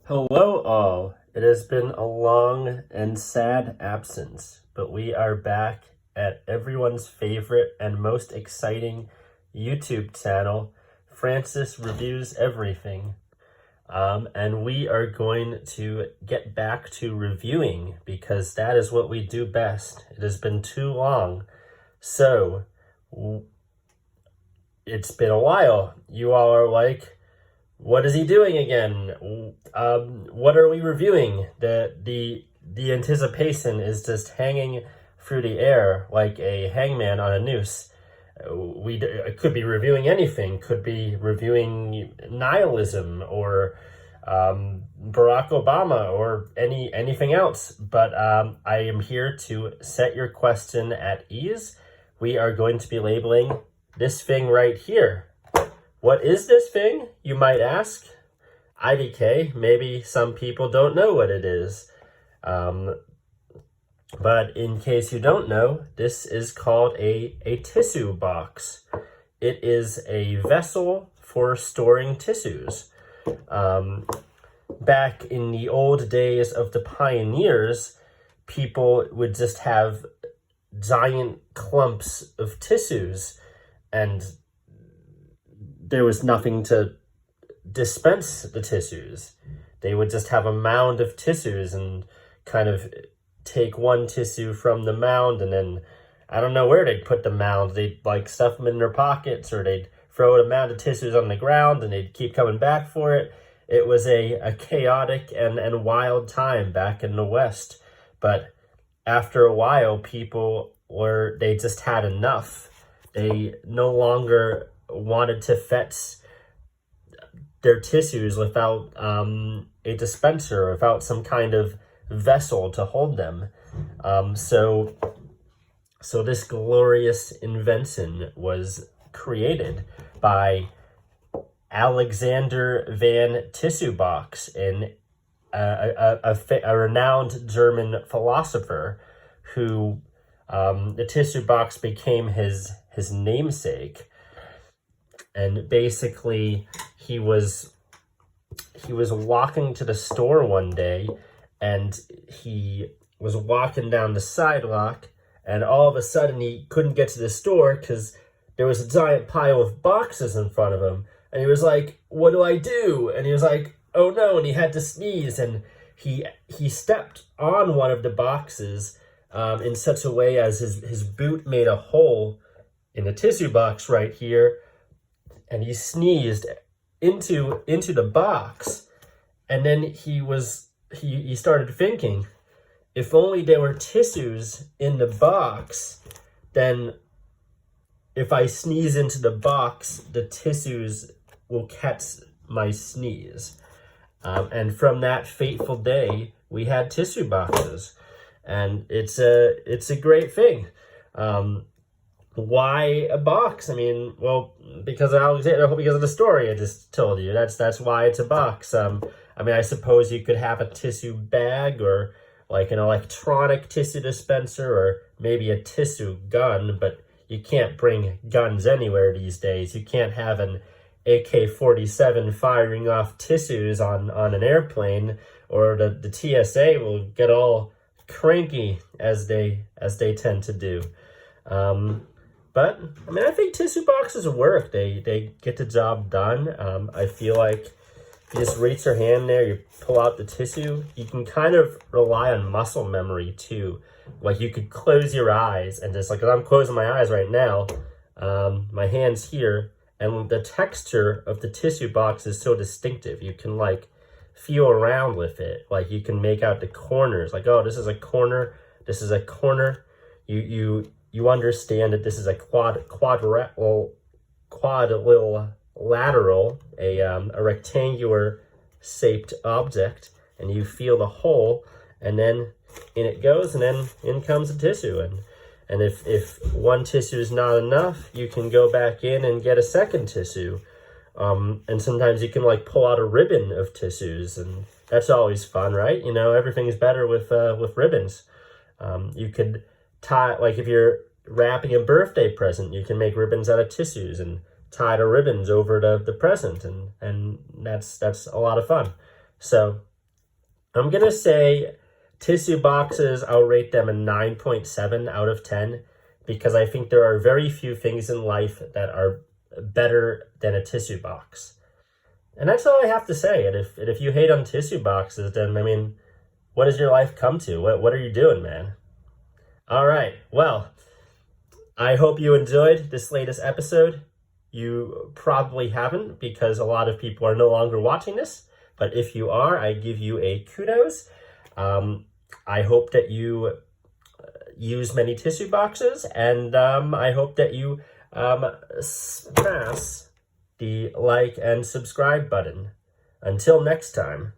Hello, all. It has been a long and sad absence, but we are back at everyone's favorite and most exciting YouTube channel, Francis Reviews Everything. And we are going to get back to reviewing because that is what we do best. It has been too long. So, it's been a while. You all are like, what is he doing again? What are we reviewing? The anticipation is just hanging through the air like a hangman on a noose. We could be reviewing anything. Could be reviewing nihilism or Barack Obama or anything else. But I am here to set your question at ease. We are going to be labeling this thing right here. What is this thing, you might ask? IDK, maybe some people don't know what it is. But in case you don't know, this is called a tissue box. It is a vessel for storing tissues. Back in the old days of the pioneers, people would just have giant clumps of tissues, and there was nothing to dispense the tissues. They would just have a mound of tissues and kind of take one tissue from the mound, and then I don't know where they'd put the mound. They'd like stuff them in their pockets, or they'd throw a mound of tissues on the ground and they'd keep coming back for it. It was a chaotic and wild time back in the West. But after a while, they just had enough. They no longer wanted to fetch their tissues without a dispenser, without some kind of vessel to hold them. So this glorious invention was created by Alexander van Tissuebox, a renowned German philosopher who the tissue box became his namesake. And basically, he was walking to the store one day, and he was walking down the sidewalk, and all of a sudden he couldn't get to the store because there was a giant pile of boxes in front of him. And he was like, what do I do? And he was like, oh no, and he had to sneeze, and he stepped on one of the boxes in such a way as his boot made a hole in the tissue box right here, and he sneezed into the box. And then he started thinking, if only there were tissues in the box, then if I sneeze into the box, the tissues will catch my sneeze. And from that fateful day, we had tissue boxes, and it's a great thing. Why a box? I mean, well, because of the story I just told you. That's why it's a box. I mean, I suppose you could have a tissue bag, or like an electronic tissue dispenser, or maybe a tissue gun, but you can't bring guns anywhere these days. You can't have an AK-47 firing off tissues on an airplane, or the TSA will get all cranky as they tend to do. But I mean, I think tissue boxes work. They get the job done. I feel like if you just reach your hand there, you pull out the tissue, you can kind of rely on muscle memory too. Like you could close your eyes and just, like, I'm closing my eyes right now, my hand's here, and the texture of the tissue box is so distinctive. You can like feel around with it. Like you can make out the corners, like, oh, this is a corner, this is a corner. You understand that this is a quadrilateral, a rectangular shaped object, and you feel the hole, and then in it goes, and then in comes the tissue. And if one tissue is not enough, you can go back in and get a second tissue. And sometimes you can like pull out a ribbon of tissues, and that's always fun, right? You know, everything's better with ribbons. You could tie, like if you're wrapping a birthday present, you can make ribbons out of tissues and tie the ribbons over the present, and that's a lot of fun. So I'm going to say tissue boxes, I'll rate them a 9.7 out of 10 because I think there are very few things in life that are better than a tissue box. And that's all I have to say. And if you hate on tissue boxes, then, I mean, what does your life come to? What are you doing, man? All right. Well, I hope you enjoyed this latest episode. You probably haven't because a lot of people are no longer watching this. But if you are, I give you a kudos. I hope that you use many tissue boxes, and I hope that you smash the like and subscribe button. Until next time.